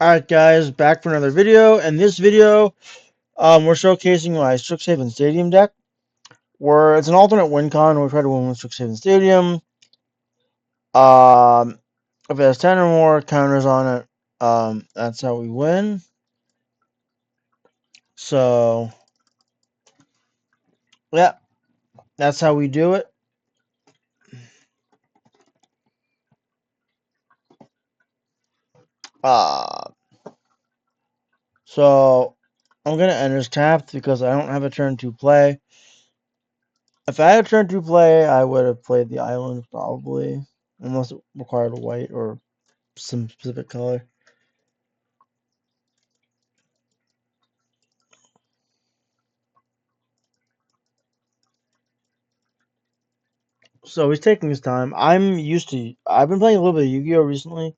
Alright guys, back for another video. And this video, we're showcasing my Strixhaven Stadium deck. Where it's an alternate win con. We try to win with Strixhaven Stadium. Um, if it has 10 or more counters on it, that's how we win. So, yeah, that's how we do it. Uh, so, I'm going to Ender's Tapped because I don't have a turn to play. If I had a turn to play, I would have played the island probably. Unless it required a white or some specific color. So he's taking his time. I've been playing a little bit of Yu-Gi-Oh recently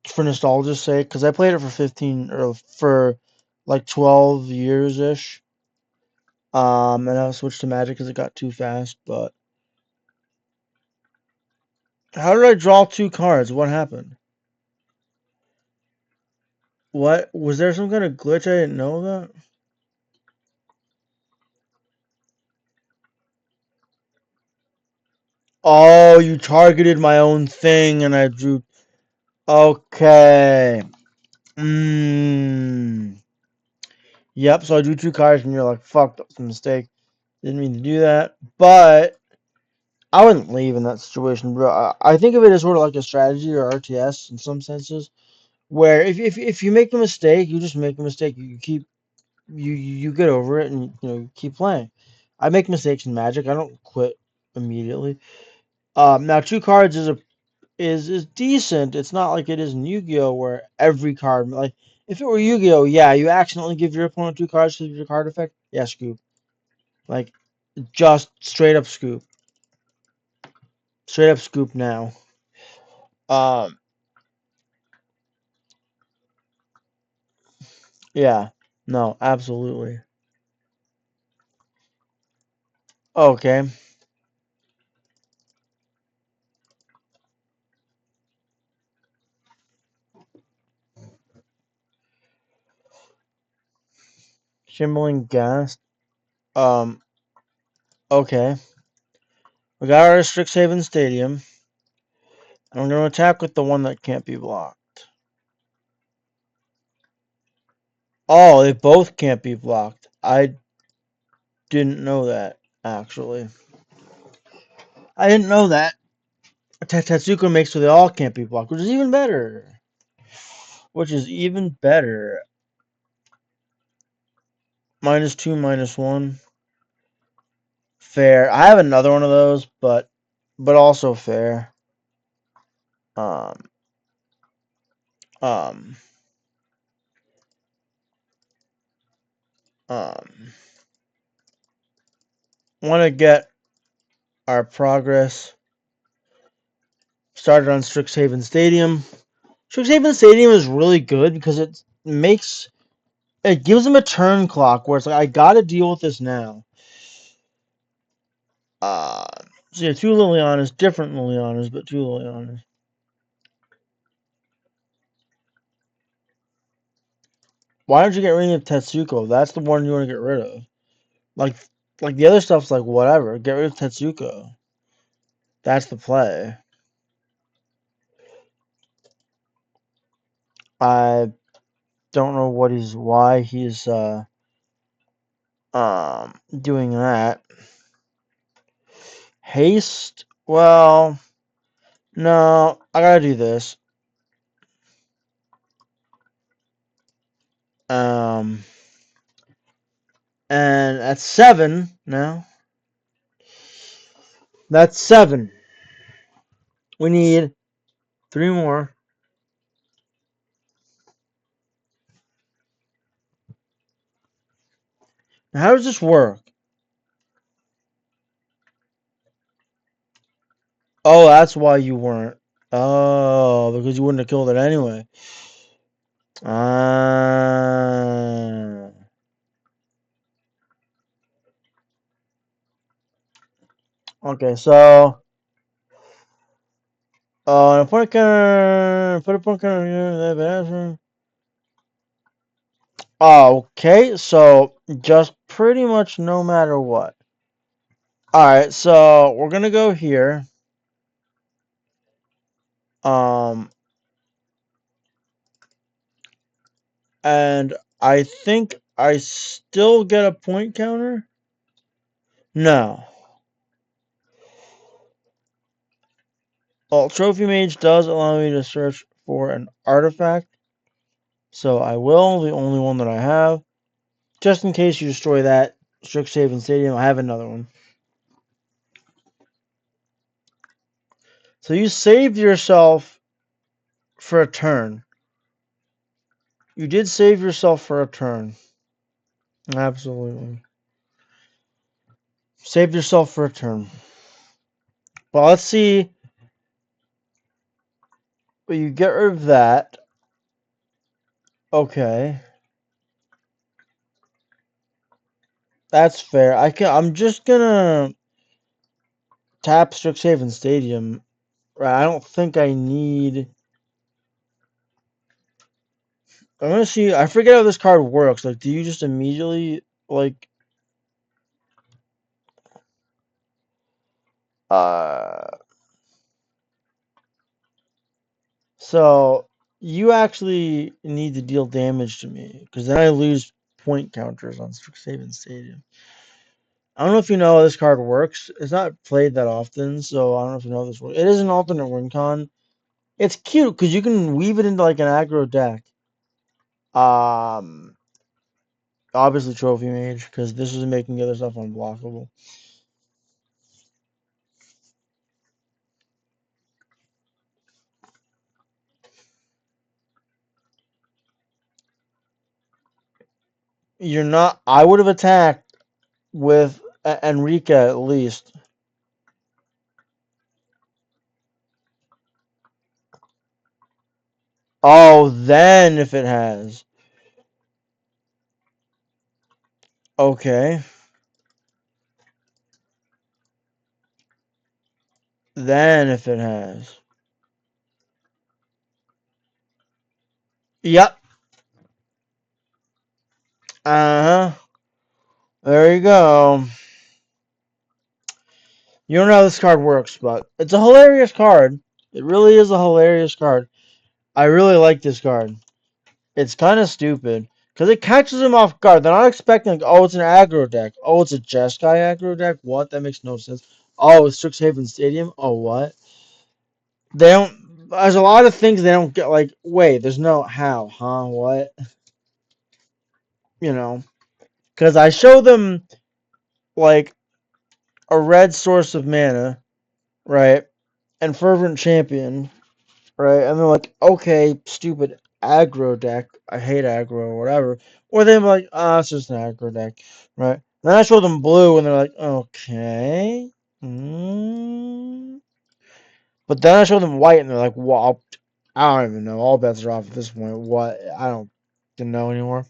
for nostalgia's sake because I played it for 15 or for like 12 years ish. And I switched to Magic because it got too fast. But how did I draw two cards? What happened? What was there some kind of glitch I didn't know about? Oh, you targeted my own thing and I drew. Okay. Yep. So I drew two cards and you're like, "Fuck, that's a mistake. Didn't mean to do that." But I wouldn't leave in that situation, bro. I think of it as sort of like a strategy or RTS in some senses, where if you make a mistake, you just make a mistake. You keep you get over it and you keep playing. I make mistakes in Magic. I don't quit immediately. Now two cards is decent. It's not like it is in Yu-Gi-Oh where every card like if it were Yu-Gi-Oh, yeah, you accidentally give your opponent two cards because of your card effect. Yeah, scoop. Like just straight up scoop now. Um, yeah, no, absolutely. Okay, shimmering gas. Um, okay. We got our Strixhaven Stadium. I'm gonna attack with the one that can't be blocked. Oh, they both can't be blocked. I didn't know that, actually. I didn't know that. Tetsuko makes so they all can't be blocked, which is even better. Which is even better. -2, -1. Fair. I have another one of those, but also fair. Um, um, um. Want to get our progress started on Strixhaven Stadium. Strixhaven Stadium is really good because it gives them a turn clock where it's like I gotta deal with this now. Uh, so yeah, two Lilianas, different Lilianas, but two Lilianas. Why don't you get rid of Tetsuko? That's the one you want to get rid of. Like, like the other stuff's like whatever. Get rid of Tetsuko. That's the play. I don't know why he's doing that. Haste. Well, no, I gotta do this. Um, and that's 7 now. That's 7. We need 3 more. Now, how does this work? Oh, that's why you weren't. Oh, because you wouldn't have killed it anyway. Ah. Okay, so Point counter. Put a point counter. Okay, so just pretty much no matter what. Alright, so we're gonna go here. And I think I still get a point counter? No. Well, Trophy Mage does allow me to search for an artifact. So I will, the only one that I have. Just in case you destroy that Strixhaven Stadium, I have another one. So you saved yourself for a turn. You did save yourself for a turn. Absolutely. Saved yourself for a turn. Well, let's see. Well, you get rid of that. Okay. That's fair. I'm just gonna tap Strixhaven Stadium. Right, I don't think I need. I'm gonna see. I forget how this card works. Like, do you just immediately like? Uh. So you actually need to deal damage to me because then I lose point counters on Strixhaven Stadium. I don't know if you know how this card works. It's not played that often, so I don't know if you know this works. It is an alternate win con. It's cute because you can weave it into like an aggro deck. Um, Obviously Trophy Mage because this is making the other stuff unblockable. You're not. I would have attacked with Enrica at least. Oh, then if it has. Okay. Then if it has. Yep. Uh-huh. There you go. You don't know how this card works, but it's a hilarious card. It really is a hilarious card. I really like this card. It's kind of stupid. Because it catches them off guard. They're not expecting, like, oh, it's an aggro deck. Oh, it's a Jeskai aggro deck? What? That makes no sense. Oh, it's Strixhaven Stadium? Oh, what? They don't... There's a lot of things they don't get, like, wait, there's no how, huh? What? You know? Because I show them, like, a red source of mana, right? And Fervent Champion, right? And they're like, okay, stupid aggro deck. I hate aggro or whatever. Or they're like, it's just an aggro deck, right? Then I show them blue and they're like, okay. But then I show them white and they're like, well, I don't even know. All bets are off at this point. What? I don't know anymore.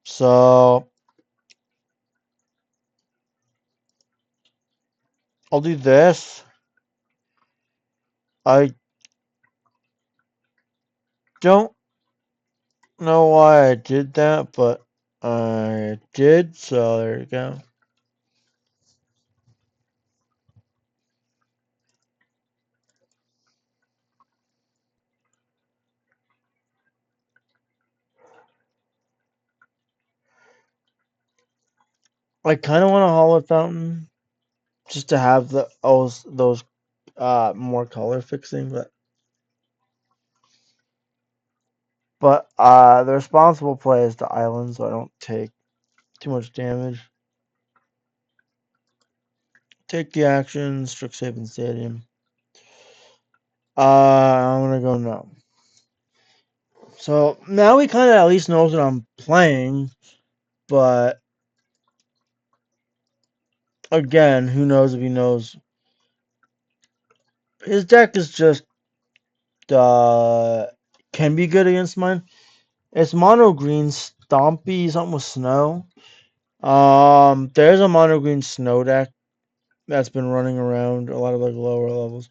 So I'll do this. I don't know why I did that, but I did, so there you go. I kind of want a Hollow Fountain just to have those more color fixing, but the responsible play is the island, so I don't take too much damage. Take the action, Strixhaven Stadium. I'm gonna go no. So now he kind of at least knows what I'm playing, but again, who knows if he knows His deck is just can be good against mine. It's mono green stompy, something with snow. There's a mono green snow deck that's been running around a lot of like lower levels.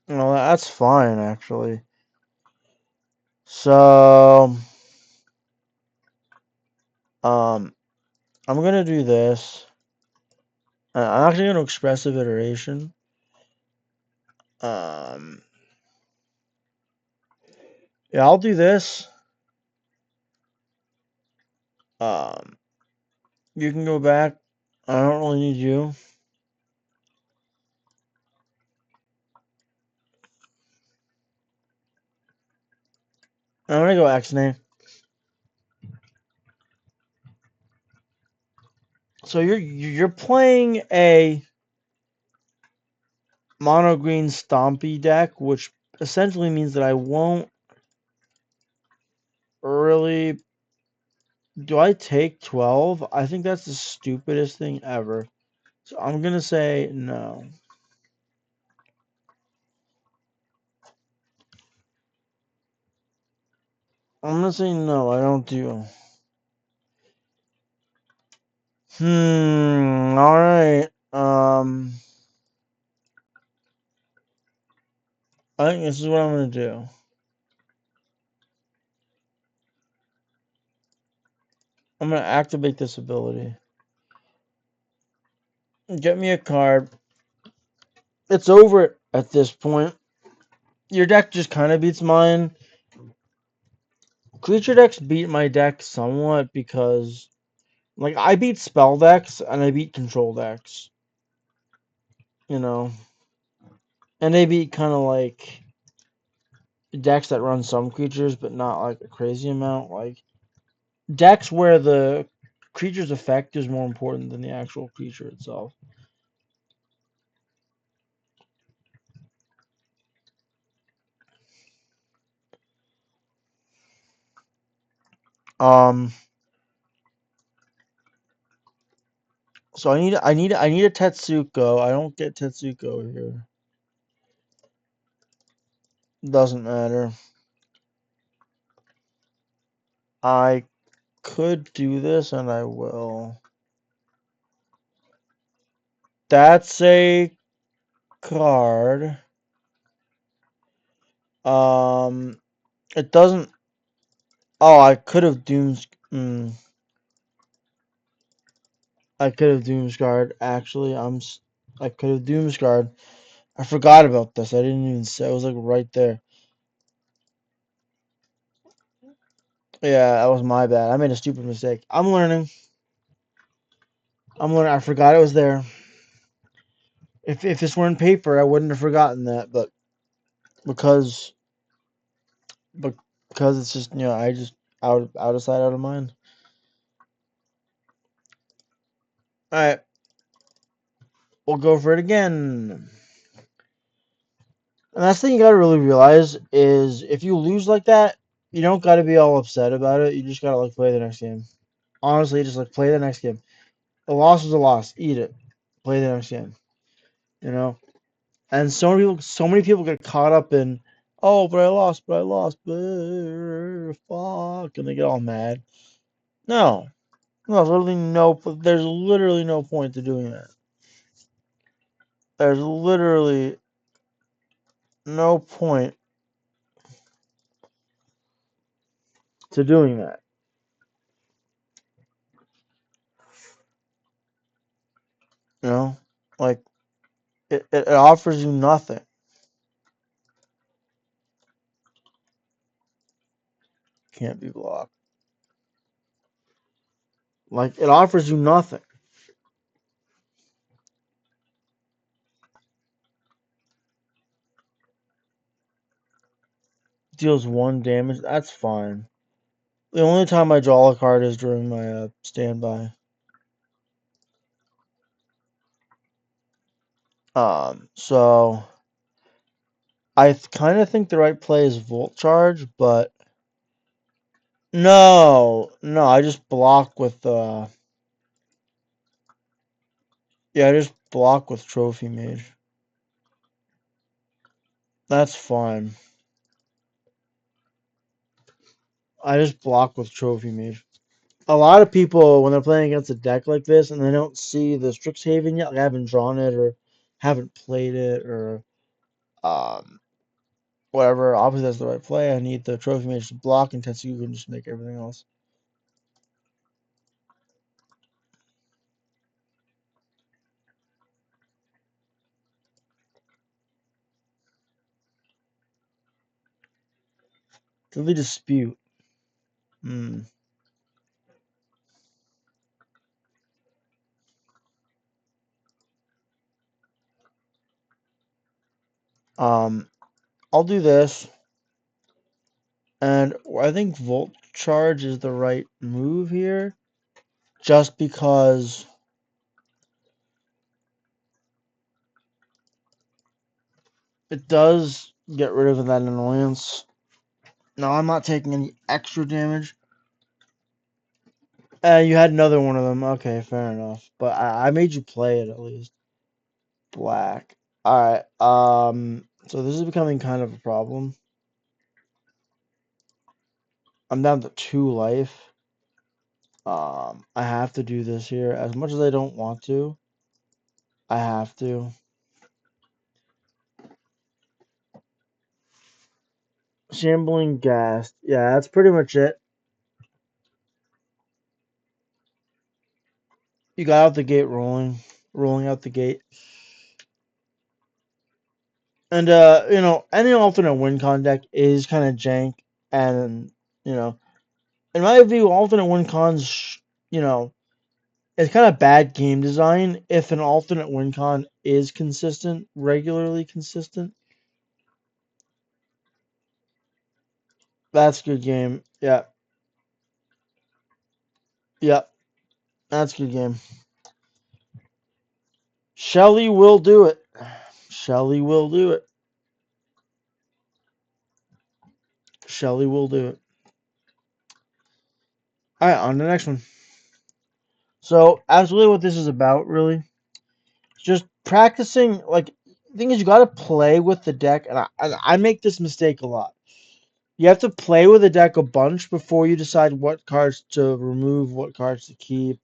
No, that's fine actually. So, I'm gonna do this. I'm actually gonna expressive iteration. Um, yeah, I'll do this. Um, you can go back. I don't really need you. I'm gonna go X-Nay. So you're playing a mono green stompy deck, which essentially means that I won't really. Do I take 12? I think that's the stupidest thing ever. So I'm gonna say no. I'm gonna say no. I don't do. All right. I think this is what I'm gonna do. I'm gonna activate this ability. Get me a card. It's over at this point. Your deck just kind of beats mine. Creature decks beat my deck somewhat because, like, I beat spell decks and I beat control decks. You know, and they beat kind of like decks that run some creatures, but not like a crazy amount. Like decks where the creature's effect is more important than the actual creature itself. Um. So I need a Tetsuko. I don't get Tetsuko here. Doesn't matter. I could do this, and I will. That's a card. It doesn't. Oh, I could have Dooms. I could have Doomsguard. Actually, I could have Doomsguard. I forgot about this. I didn't even say. It was like right there. Yeah, that was my bad. I made a stupid mistake. I'm learning. I forgot it was there. If this were in paper, I wouldn't have forgotten that. But because because it's just I just out of sight, out of mind. All right, we'll go for it again. And that's the thing you gotta really realize is if you lose like that, you don't gotta be all upset about it. You just gotta like play the next game. Honestly, just like play the next game. A loss is a loss. Eat it. Play the next game. You know. And so many people get caught up in, oh, but I lost, fuck, and they get all mad. No, no, there's literally no point to doing that. There's literally no point to doing that. You know, like it offers you nothing. Can't be blocked. Like it offers you nothing. Deals 1 damage. That's fine. The only time I draw a card is during my standby. So I kind of think the right play is Volt Charge, but no, I just block with Yeah, I just block with Trophy Mage. That's fine. I just block with Trophy Mage. A lot of people, when they're playing against a deck like this and they don't see the Strixhaven yet, like I haven't drawn it or haven't played it or um whatever, obviously that's the right play. I need the Trophy Mage to block and Tetsuya can just make everything else. Deadly Dispute. Hmm. I'll do this, and I think Volt Charge is the right move here, just because it does get rid of that annoyance. No, I'm not taking any extra damage. You had another one of them. Okay, fair enough. But I made you play it at least. Black. Alright, so this is becoming kind of a problem. I'm down to 2 life. I have to do this here. As much as I don't want to, I have to. Shambling Ghast. Yeah, that's pretty much it. You got out the gate rolling out the gate. And any alternate win con deck is kind of jank, and you know, in my view, alternate win cons, it's kind of bad game design if an alternate win con is consistent, regularly consistent. That's good game. Yeah, yeah, that's good game. Shelly will do it. Shelly will do it. Shelly will do it. All right, on to the next one. So, that's really what this is about, really. Just practicing. Like, the thing is, you got to play with the deck, and I make this mistake a lot. You have to play with the deck a bunch before you decide what cards to remove, what cards to keep.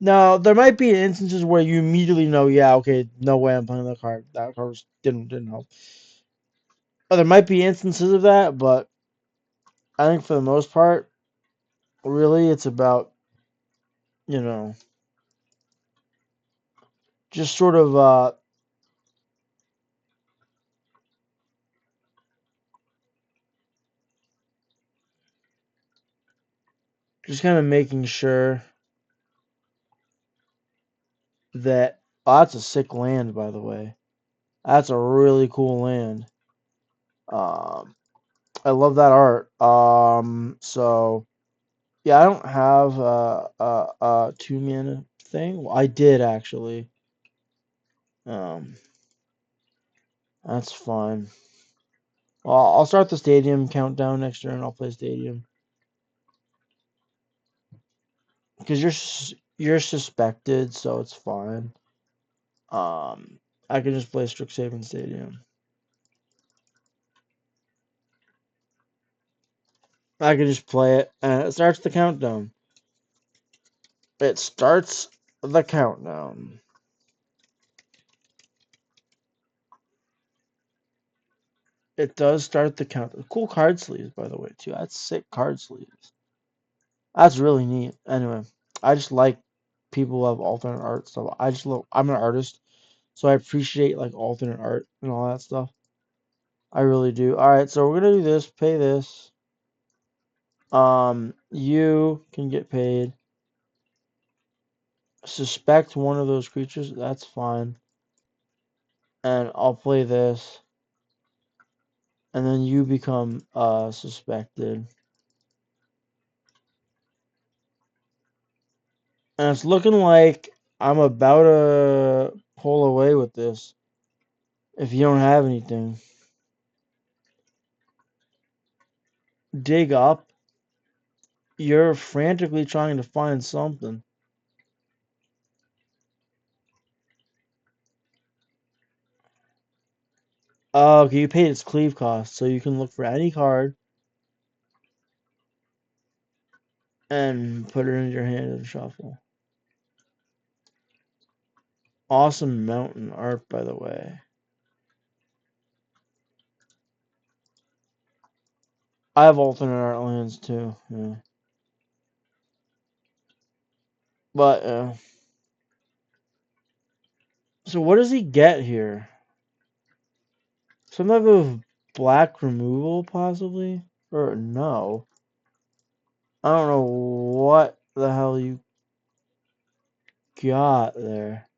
Now, there might be instances where you immediately know, yeah, okay, no way I'm playing that card. That card didn't help. Or there might be instances of that, but I think for the most part, really, it's about, you know, just sort of just kind of making sure that. Oh, that's a sick land, by the way. That's a really cool land. Um, I love that art. So yeah, I don't have a 2 mana thing. Well, I did actually. Um, that's fine. Well, I'll start the stadium countdown next turn. I'll play stadium because you're suspected, so it's fine. I can just play Strixhaven Stadium. I can just play it, and it starts the countdown. It starts the countdown. It does start the countdown. Cool card sleeves, by the way, too. That's sick card sleeves. That's really neat. Anyway, I just like people who have alternate art stuff. I just love. I'm an artist, so I appreciate like alternate art and all that stuff. I really do. All right, so we're gonna do this. Pay this. You can get paid. Suspect one of those creatures. That's fine. And I'll play this. And then you become suspected. And it's looking like I'm about to pull away with this. If you don't have anything. Dig up. You're frantically trying to find something. Oh, okay, you paid its cleave cost, so you can look for any card and put it into your hand and shuffle. Awesome mountain art, by the way. I have alternate art lands too. Yeah. But so what does he get here? Some type of black removal, possibly, or no? I don't know what the hell you got there.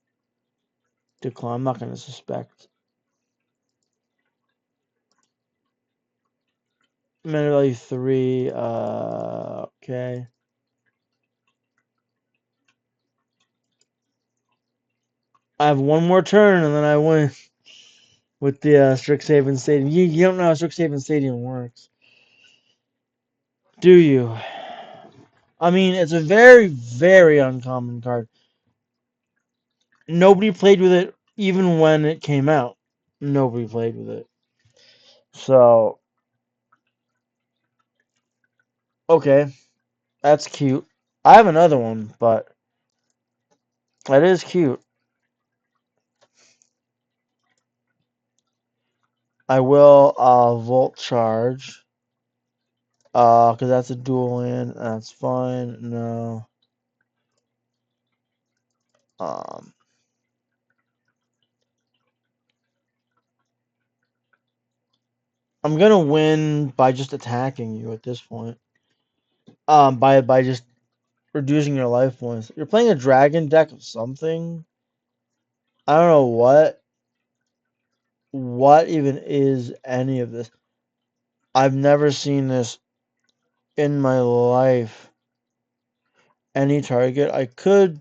Decline. I'm not gonna suspect. Mana value 3. Okay. I have one more turn and then I win with the Strixhaven Stadium. You don't know how Strixhaven Stadium works, do you? I mean, it's a very, very uncommon card. Nobody played with it even when it came out. Nobody played with it. So, okay, that's cute. I have another one, but that is cute. I will Volt Charge. Because that's a dual land. That's fine. No. Um, I'm gonna win by just attacking you at this point. By just reducing your life points. You're playing a dragon deck of something. I don't know what even is any of this. I've never seen this in my life. Any target. I could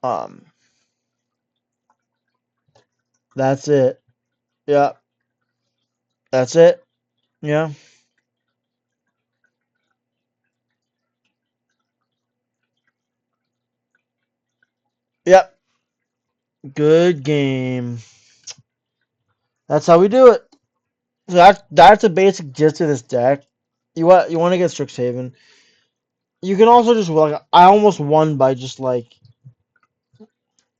um that's it. Yeah. That's it. Yeah. Yep. Good game. That's how we do it. So that's a basic gist of this deck. You want to get Strixhaven. You can also just like I almost won by just like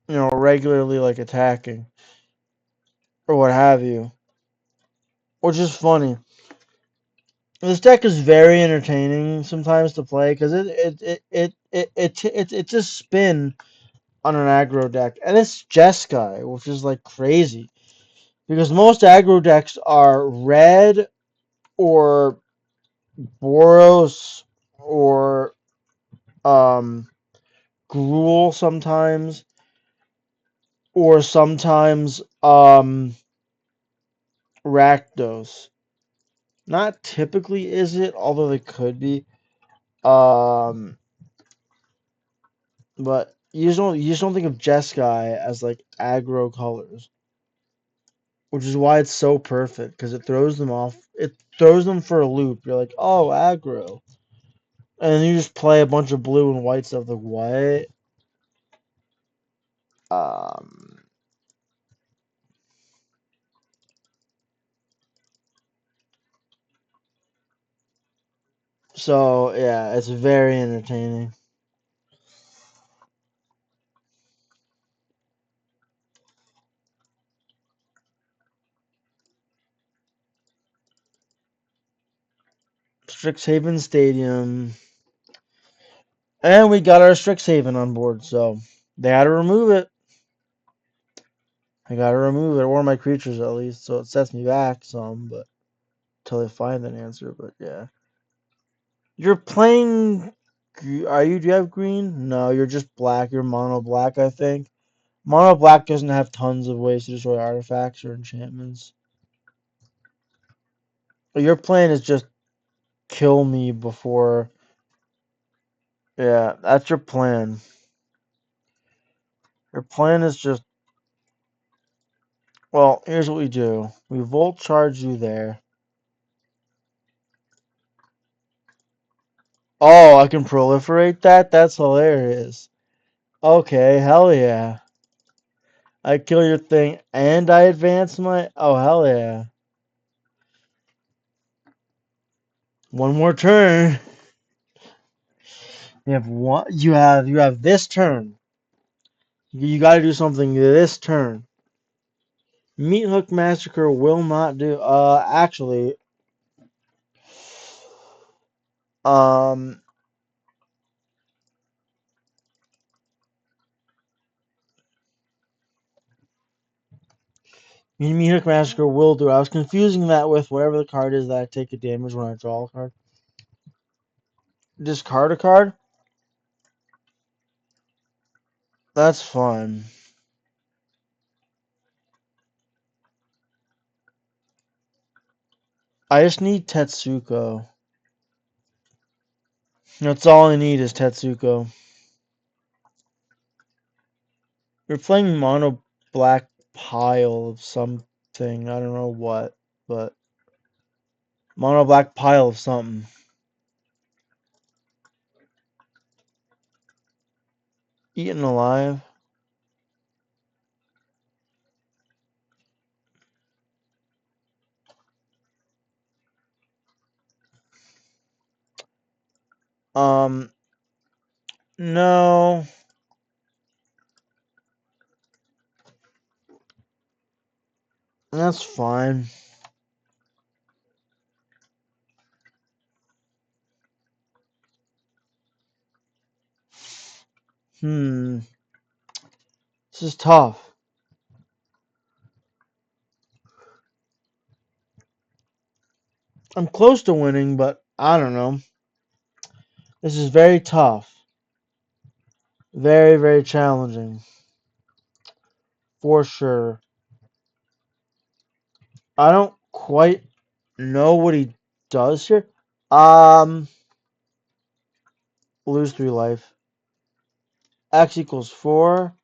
regularly like attacking or what have you, which is funny. This deck is very entertaining sometimes to play because it's a spin on an aggro deck, and it's Jeskai, which is like crazy because most aggro decks are red or Boros or Gruul sometimes, or sometimes Rakdos. Not typically is it, although they could be. Um, but you just don't think of Jeskai as like aggro colors, which is why it's so perfect because it throws them off. It throws them for a loop. You're like, oh, aggro, and then you just play a bunch of blue and white stuff. Like what? Um. So yeah, it's very entertaining. Strixhaven Stadium. And we got our Strixhaven on board, so they had to remove it. I gotta remove it, or my creatures at least, so it sets me back some, but until they find an answer. But yeah, you're playing. Do you have green? No, you're just black. You're mono black, I think. Mono black doesn't have tons of ways to destroy artifacts or enchantments. Your plan is just kill me before. Yeah, that's your plan. Your plan is just. Well, here's what we do. We volt charge you there. Oh, I can proliferate that? That's hilarious. Okay, hell yeah. I kill your thing and I advance my. Oh hell yeah! One more turn. You have one. You have this turn. You got to do something this turn. Meat Hook Massacre will not do. Actually, um, Meat Hook Massacre will do. I was confusing that with whatever the card is that I take a damage when I draw a card. Discard a card. That's fun. I just need Tetsuko. That's all I need is Tetsuko. You're playing mono black pile of something. I don't know what, but mono black pile of something. Eaten alive. No. That's fine. This is tough. I'm close to winning, but I don't know. This is very tough. Very, very challenging. For sure. I don't quite know what he does here. Lose 3 life. X equals 4.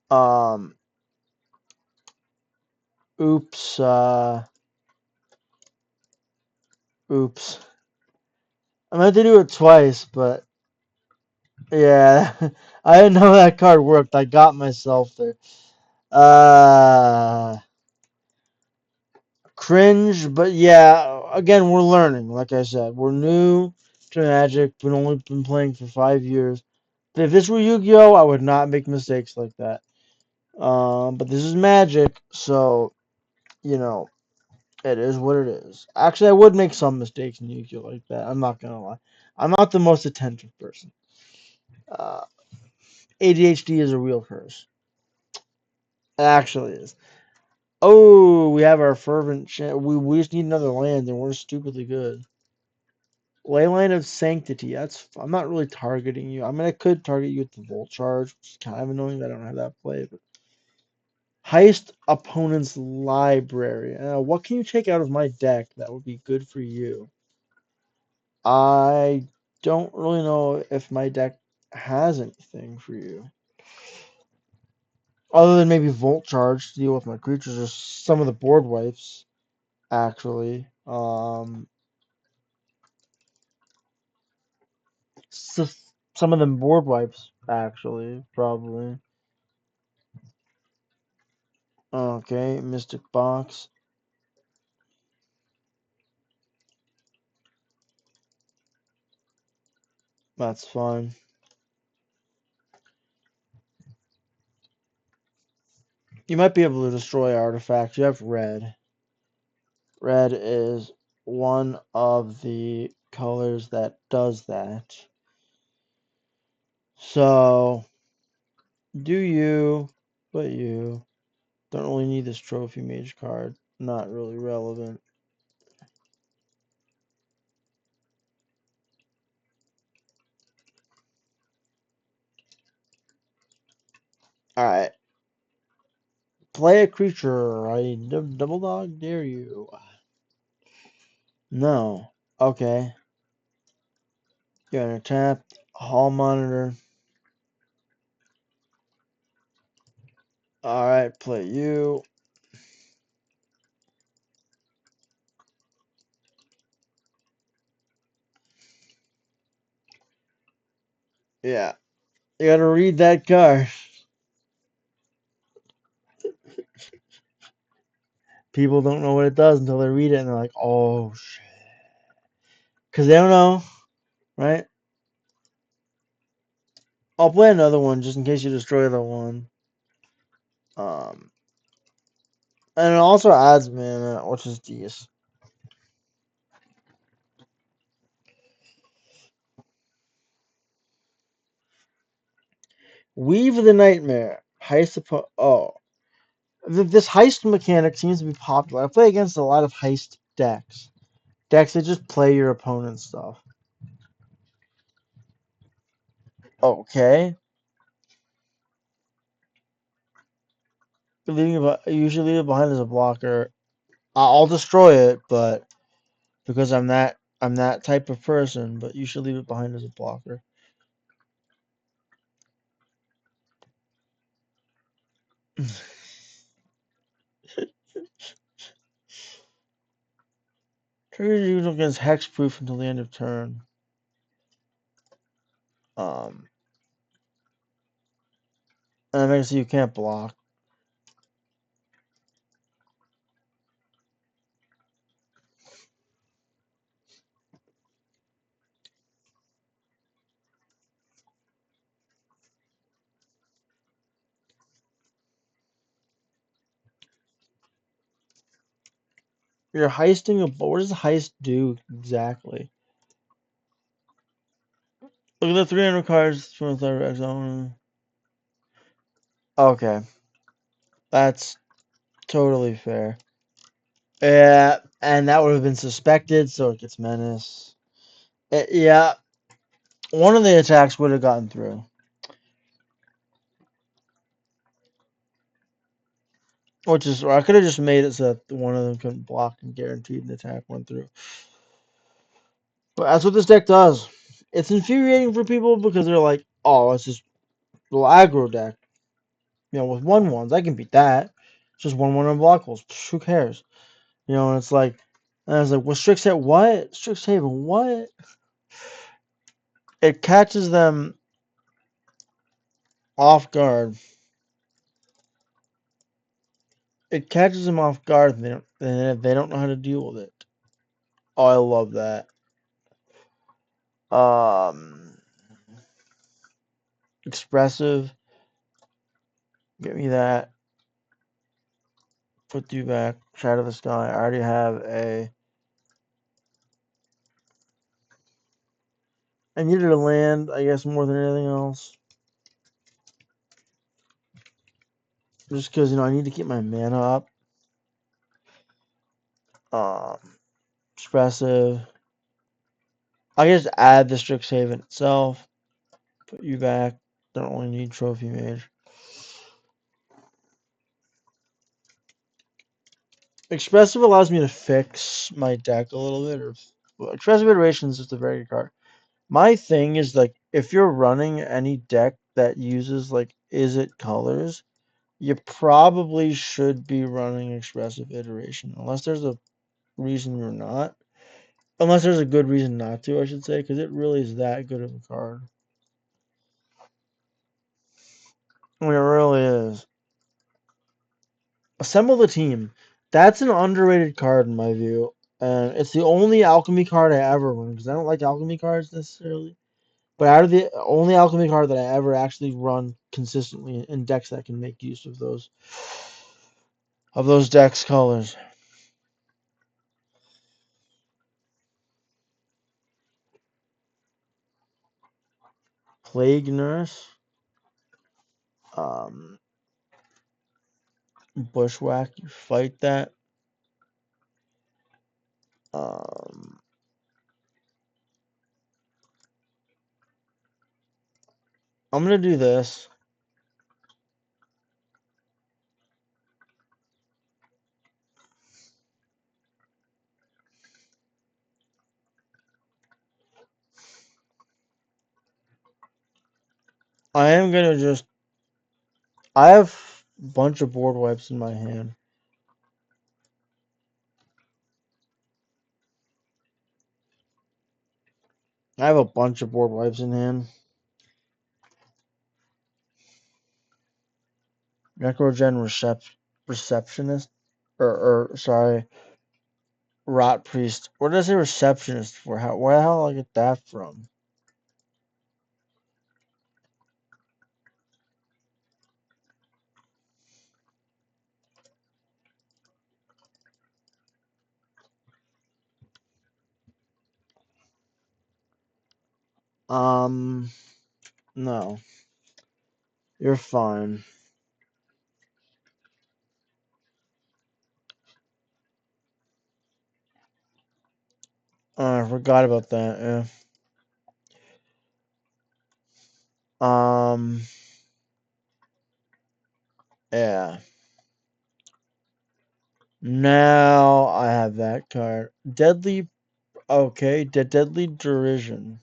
Um, oops, oops. I meant to do it twice, but yeah, I didn't know that card worked. I got myself there. Uh, Cringe, but yeah, again, we're learning. Like I said, we're new to Magic. We've only been playing for 5 years. If this were Yu-Gi-Oh, I would not make mistakes like that. But this is Magic, so you know it is what it is. Actually, I would make some mistakes in Yu-Gi-Oh like that. I'm not gonna lie. I'm not the most attentive person. Uh, ADHD is a real curse. It actually is. Oh, we have our fervent. We just need another land, and we're stupidly good. Leyline of Sanctity. I'm not really targeting you. I mean, I could target you with the Volt Charge, which is kind of annoying that I don't have that play. But Heist Opponent's Library. What can you take out of my deck that would be good for you? I don't really know if my deck has anything for you. Other than maybe Volt Charge to deal with my creatures or some of the board wipes, actually. Some of them board wipes, actually, probably. Okay, Mystic Box. That's fine. You might be able to destroy artifacts. You have red. Red is one of the colors that does that. So, do you, but you don't really need this Trophy Mage card. Not really relevant. Alright. Play a creature. I double dog dare you. No. Okay. You're gonna tap. Hall Monitor. Alright, play you. Yeah. You gotta read that card. People don't know what it does until they read it and they're like, oh shit. Because they don't know, right? I'll play another one just in case you destroy the one. Um, and it also adds mana, which is decent. Weave the Nightmare. Heist. Oh. This heist mechanic seems to be popular. I play against a lot of heist decks. Decks that just play your opponent's stuff. Okay. Usually leave it behind as a blocker. I'll destroy it, but because I'm that type of person, but you should leave it behind as a blocker. Triggers used against hexproof until the end of turn. Um, and that makes it so you can't block. You're heisting a. What does a heist do exactly? Look at the 300 cards from the third exile. Okay, that's totally fair. Yeah, and that would have been suspected, so it gets menace. Yeah, one of the attacks would have gotten through. Which is, or I could have just made it so that one of them couldn't block and guaranteed an attack went through. But that's what this deck does. It's infuriating for people because they're like, oh, it's just little aggro deck. With 1/1s, I can beat that. It's just 1/1 unblockables. Who cares? And it's like, well, Strixhaven, what? Strixhaven, what? It catches them off guard. It catches them off guard, and they don't know how to deal with it. Oh, I love that. Expressive. Give me that. Put you back. Shadow of the Sky. I already have a. I needed a land, I guess, more than anything else. Just because, I need to keep my mana up. Um, Expressive. I can just add the Strixhaven itself. Put you back. Don't only need Trophy Mage. Expressive allows me to fix my deck a little bit. Expressive Iteration is just a very good card. My thing is, like, if you're running any deck that uses, like, is it colors, you probably should be running Expressive Iteration. Unless there's a reason you're not. Unless there's a good reason not to, I should say, because it really is that good of a card. I mean, it really is. Assemble the Team. That's an underrated card in my view. And it's the only alchemy card I ever run, because I don't like alchemy cards necessarily. But out of the only alchemy card that I ever actually run consistently in decks that can make use of those decks' colors. Plague Nurse. Um, Bushwhack. You fight that. Um, I'm gonna do this. I am gonna just. I have a bunch of board wipes in my hand. I have a bunch of board wipes in hand. Necrogen receptionist, or sorry, rot priest. What did I say receptionist for? Where the hell did I get that from? No, you're fine. I forgot about that. Yeah. Yeah. Now I have that card. Deadly. Okay, deadly derision.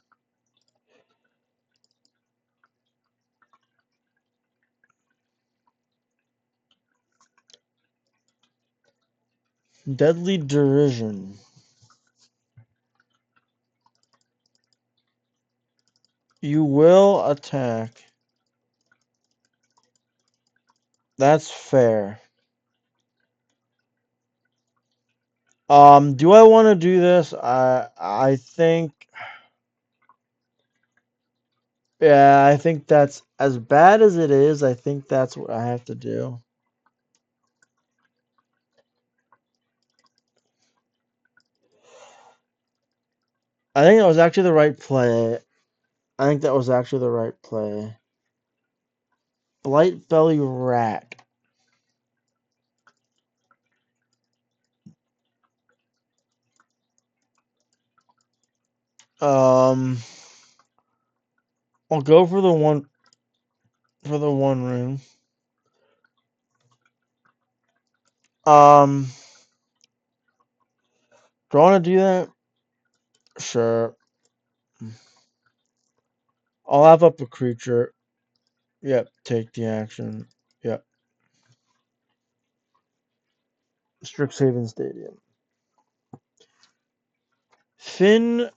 Deadly derision. You will attack. That's fair. Do I want to do this? I think. Yeah, I think that's as bad as it is. I think that's what I have to do. I think that was actually the right play. I think that was actually the right play. Blight belly rat. I'll go for the one rune. Do I want to do that? Sure. I'll have up a creature. Yep, take the action. Yep. Strixhaven Stadium. Finn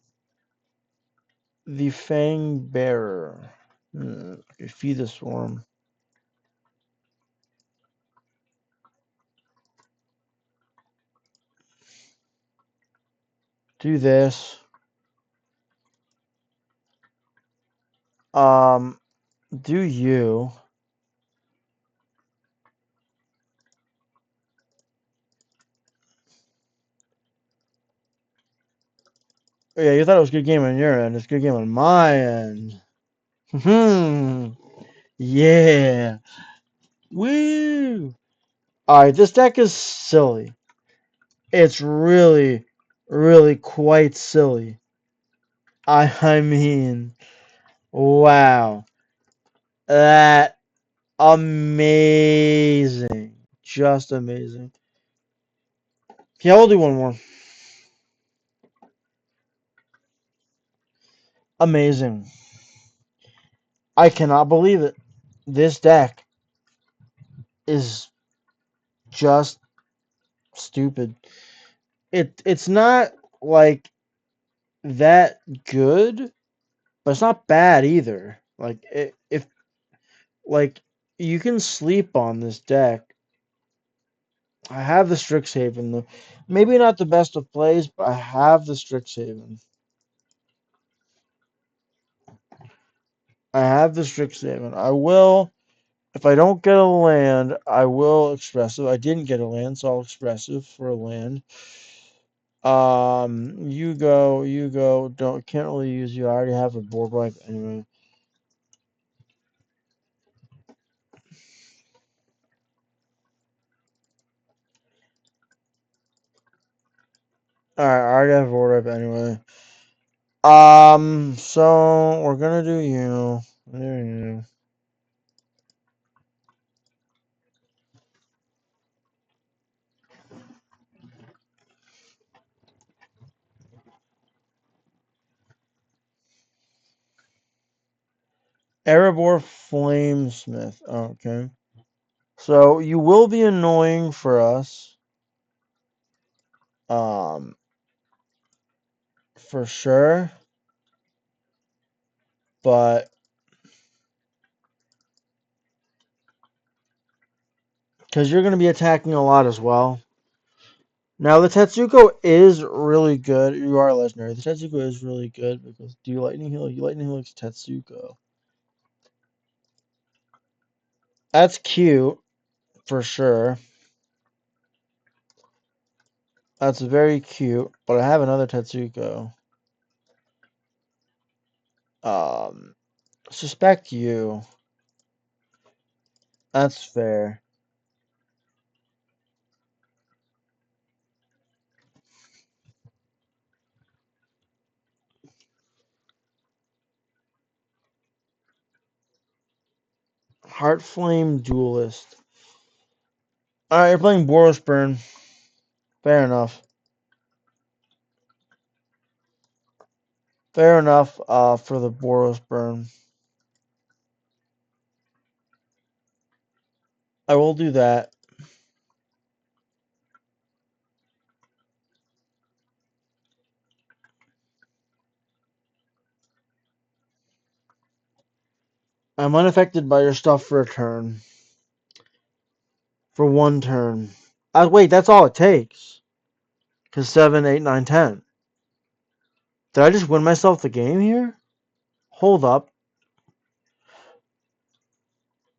the Fang Bearer. Okay, feed the swarm. Do this. Do you? Oh, yeah, you thought it was a good game on your end. It's a good game on my end. Yeah. Woo! Alright, this deck is silly. It's really, really quite silly. I mean, wow. That amazing. Just amazing. Yeah, we'll do one more. Amazing. I cannot believe it. This deck is just stupid. It's not like that good, but it's not bad either. Like if like you can sleep on this deck. I have the Strixhaven though. Maybe not the best of plays, but I have the Strixhaven. I have the Strixhaven. I will, if I don't get a land, I will expressive. I didn't get a land, so I'll expressive for a land. You go. Can't really use you. I already have a board wipe anyway. Alright, I already have a board wipe anyway. So we're gonna do you. There you. Erebor Flamesmith. Okay. So you will be annoying for us. For sure. But Because you're going to be attacking a lot as well. Now, the Tetsuko is really good. You are legendary. The Tetsuko is really good because do you Lightning Heal? You Lightning Heal likes Tetsuko. That's cute, for sure. That's very cute, but I have another Tetsuko. Suspect you. That's fair. Heartflame Duelist. Alright, you're playing Boros Burn. Fair enough. Fair enough for the Boros Burn. I will do that. I'm unaffected by your stuff for a turn. For one turn. Wait, that's all it takes. Because 7, 8, 9, 10. Did I just win myself the game here? Hold up.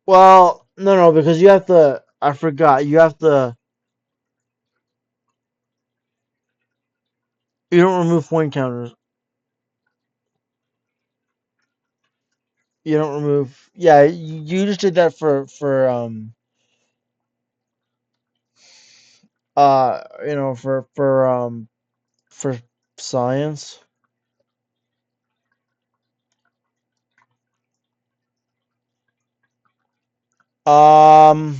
Well, no, because you have to... I forgot. You have to... You don't remove point counters. You don't remove... Yeah, you just did that for for science. Um,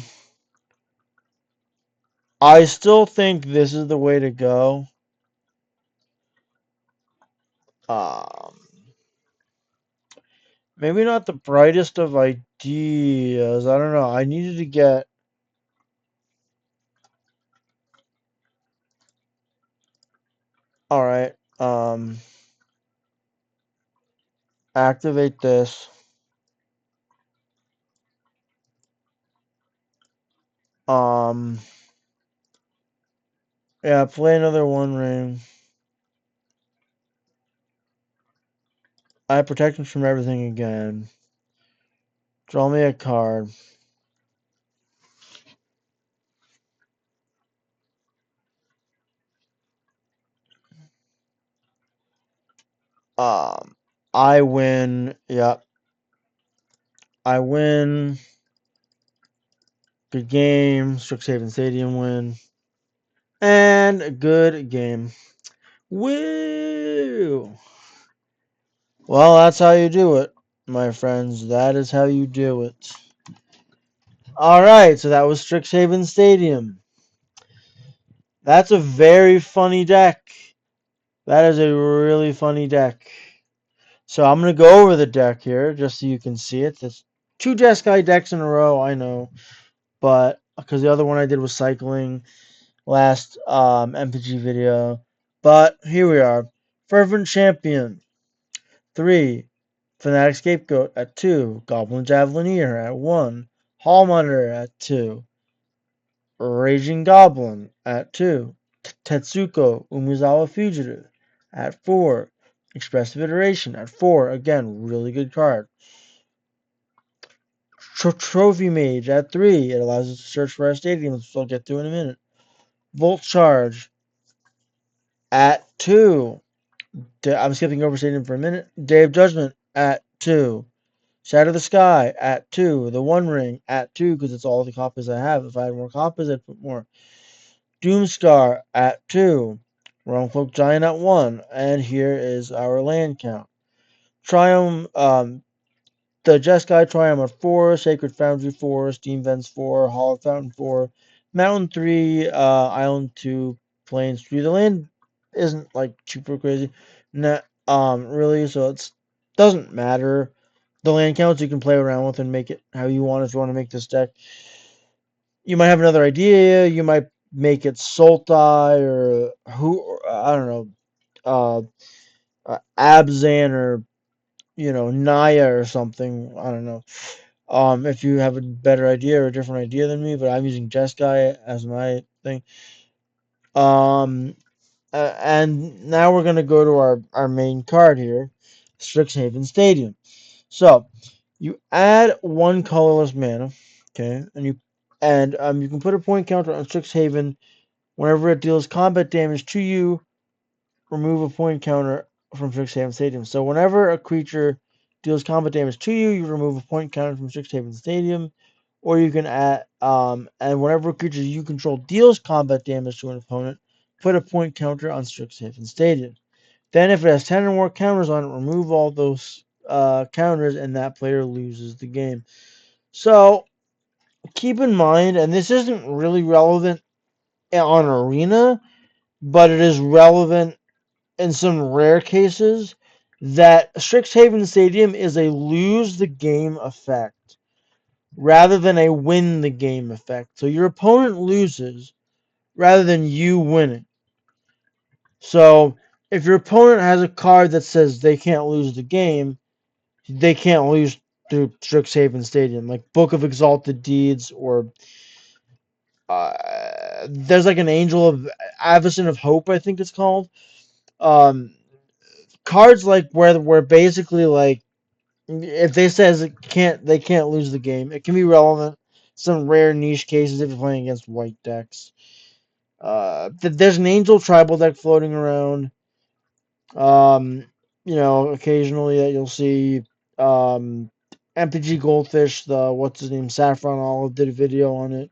I still think this is the way to go. Um, Maybe not the brightest of ideas. I don't know. I needed to get. All right. Activate this. Um, yeah. Play another One Ring. I have protection from everything again. Draw me a card. I win. Yep. I win. Good game. Strixhaven Stadium win. And a good game. Woo! Well, that's how you do it, my friends. That is how you do it. Alright, so that was Strixhaven Stadium. That's a very funny deck. That is a really funny deck. So I'm going to go over the deck here just so you can see it. There's 2 Jeskai decks in a row, I know. But, because the other one I did was cycling last MTG video. But, here we are. Fervent Champion. 3. Fanatic Scapegoat at 2. Goblin Javelineer at 1. Hall Monitor at 2. Raging Goblin at 2. Tetsuko Umezawa Fugitive at 4. Expressive Iteration at 4. Again, really good card. Trophy Mage at 3. It allows us to search for our stadiums, which I'll get to in a minute. Volt Charge at 2. I'm skipping over Stadium for a minute. Day of Judgment at 2. Shadow of the Sky at 2. The One Ring at 2 because it's all the copies I have. If I had more copies, I'd put more. Doomscar at 2. Realmcloak Giant at 1. And here is our land count. Triumph, the Jeskai Triumph at 4. Sacred Foundry 4. Steam Vents 4. Hall of Fountain 4. Mountain 3. Island 2. Plains 3. The land isn't like super crazy. Really, so it doesn't matter. The land counts you can play around with and make it how you want if you want to make this deck. You might have another idea. You might make it Sultai or I don't know, Abzan or Naya or something. I don't know. If you have a better idea or a different idea than me, but I'm using Jeskai as my thing. Um, and now we're gonna go to our main card here, Strixhaven Stadium. So you add one colorless mana, okay, and you can put a point counter on Strixhaven whenever it deals combat damage to you. Remove a point counter from Strixhaven Stadium. So whenever a creature deals combat damage to you, you remove a point counter from Strixhaven Stadium, or you can add and whenever a creature you control deals combat damage to an opponent, put a point counter on Strixhaven Stadium. Then, if it has 10 or more counters on it, remove all those counters, and that player loses the game. So keep in mind, and this isn't really relevant on Arena, but it is relevant in some rare cases, that Strixhaven Stadium is a lose the game effect rather than a win the game effect. So your opponent loses rather than you winning. So if your opponent has a card that says they can't lose the game, they can't lose through Strixhaven Stadium, like Book of Exalted Deeds, or there's like an Angel of Avacyn of Hope, I think it's called. Um, Cards like where basically like if they says they can't lose the game, it can be relevant. Some rare niche cases if you're playing against white decks. There's an Angel tribal deck floating around. Um, occasionally that you'll see. MTG Goldfish, the what's his name, Saffron Olive did a video on it.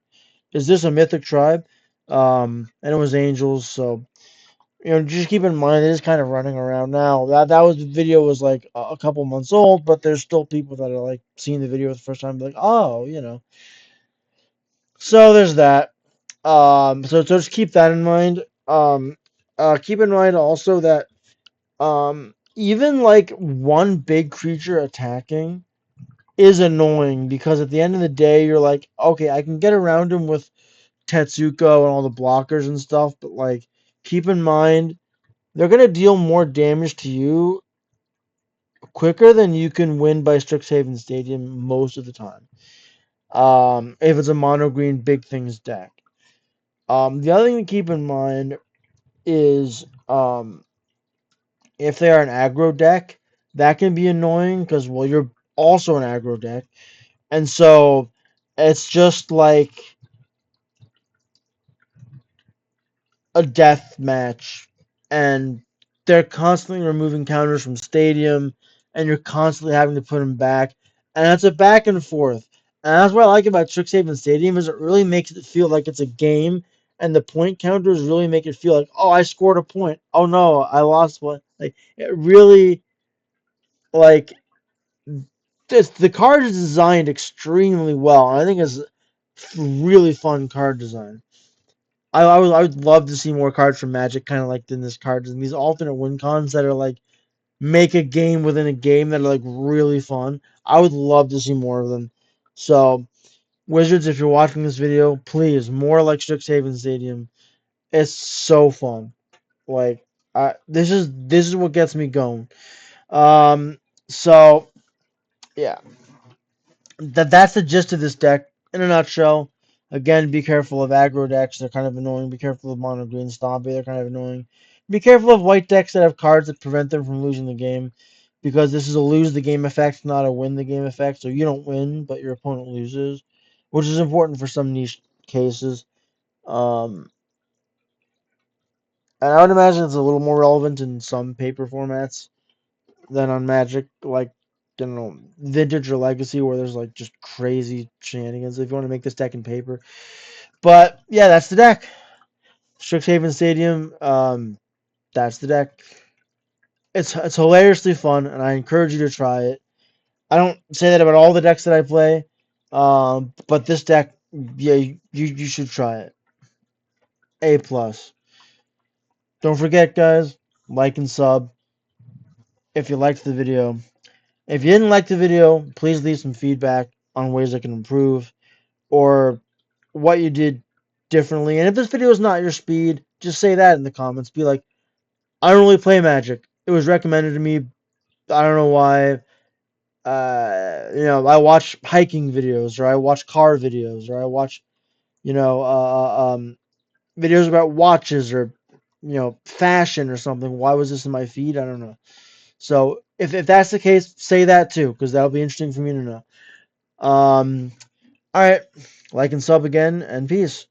Is this a mythic tribe? And it was Angels, so just keep in mind it is kind of running around now. That was the video was like a couple months old, but there's still people that are like seeing the video for the first time, like, oh. So there's that. So just keep that in mind. Keep in mind also that even like one big creature attacking is annoying because at the end of the day, you're like, okay, I can get around him with Tetsuko and all the blockers and stuff, but like, keep in mind they're gonna deal more damage to you quicker than you can win by Strixhaven Stadium most of the time. If it's a mono green big things deck. The other thing to keep in mind is if they are an aggro deck, that can be annoying because well you're also an aggro deck, and so it's just like a death match, and they're constantly removing counters from Stadium, and you're constantly having to put them back, and it's a back and forth. And that's what I like about Strixhaven Stadium is it really makes it feel like it's a game, and the point counters really make it feel like, oh, I scored a point. Oh no, I lost one. Like it really like the card is designed extremely well. And I think it's really fun card design. I would love to see more cards from Magic, kind of like in this card, and these alternate win cons that are like make a game within a game that are like really fun. I would love to see more of them. So, Wizards, if you're watching this video, please more like Strixhaven Stadium. It's so fun. Like, this is what gets me going. Um, so yeah, that's the gist of this deck in a nutshell. Again, be careful of aggro decks; they're kind of annoying. Be careful of mono green stompy; they're kind of annoying. Be careful of white decks that have cards that prevent them from losing the game, because this is a lose the game effect, not a win the game effect. So you don't win, but your opponent loses, which is important for some niche cases. Um, and I would imagine it's a little more relevant in some paper formats than on Magic, like Vintage or Legacy, where there's like just crazy shenanigans. If you want to make this deck in paper, but yeah, that's the deck. Strixhaven Stadium. That's the deck. It's hilariously fun, and I encourage you to try it. I don't say that about all the decks that I play, but this deck, yeah, you should try it. A plus. Don't forget, guys, like and sub if you liked the video. If you didn't like the video, please leave some feedback on ways I can improve or what you did differently. And if this video is not your speed, just say that in the comments. Be like, I don't really play Magic. It was recommended to me. I don't know why. I watch hiking videos, or I watch car videos, or I watch, videos about watches, or, fashion or something. Why was this in my feed? I don't know. So if that's the case, say that too, because that'll be interesting for me to know. All right, like and sub again, and peace.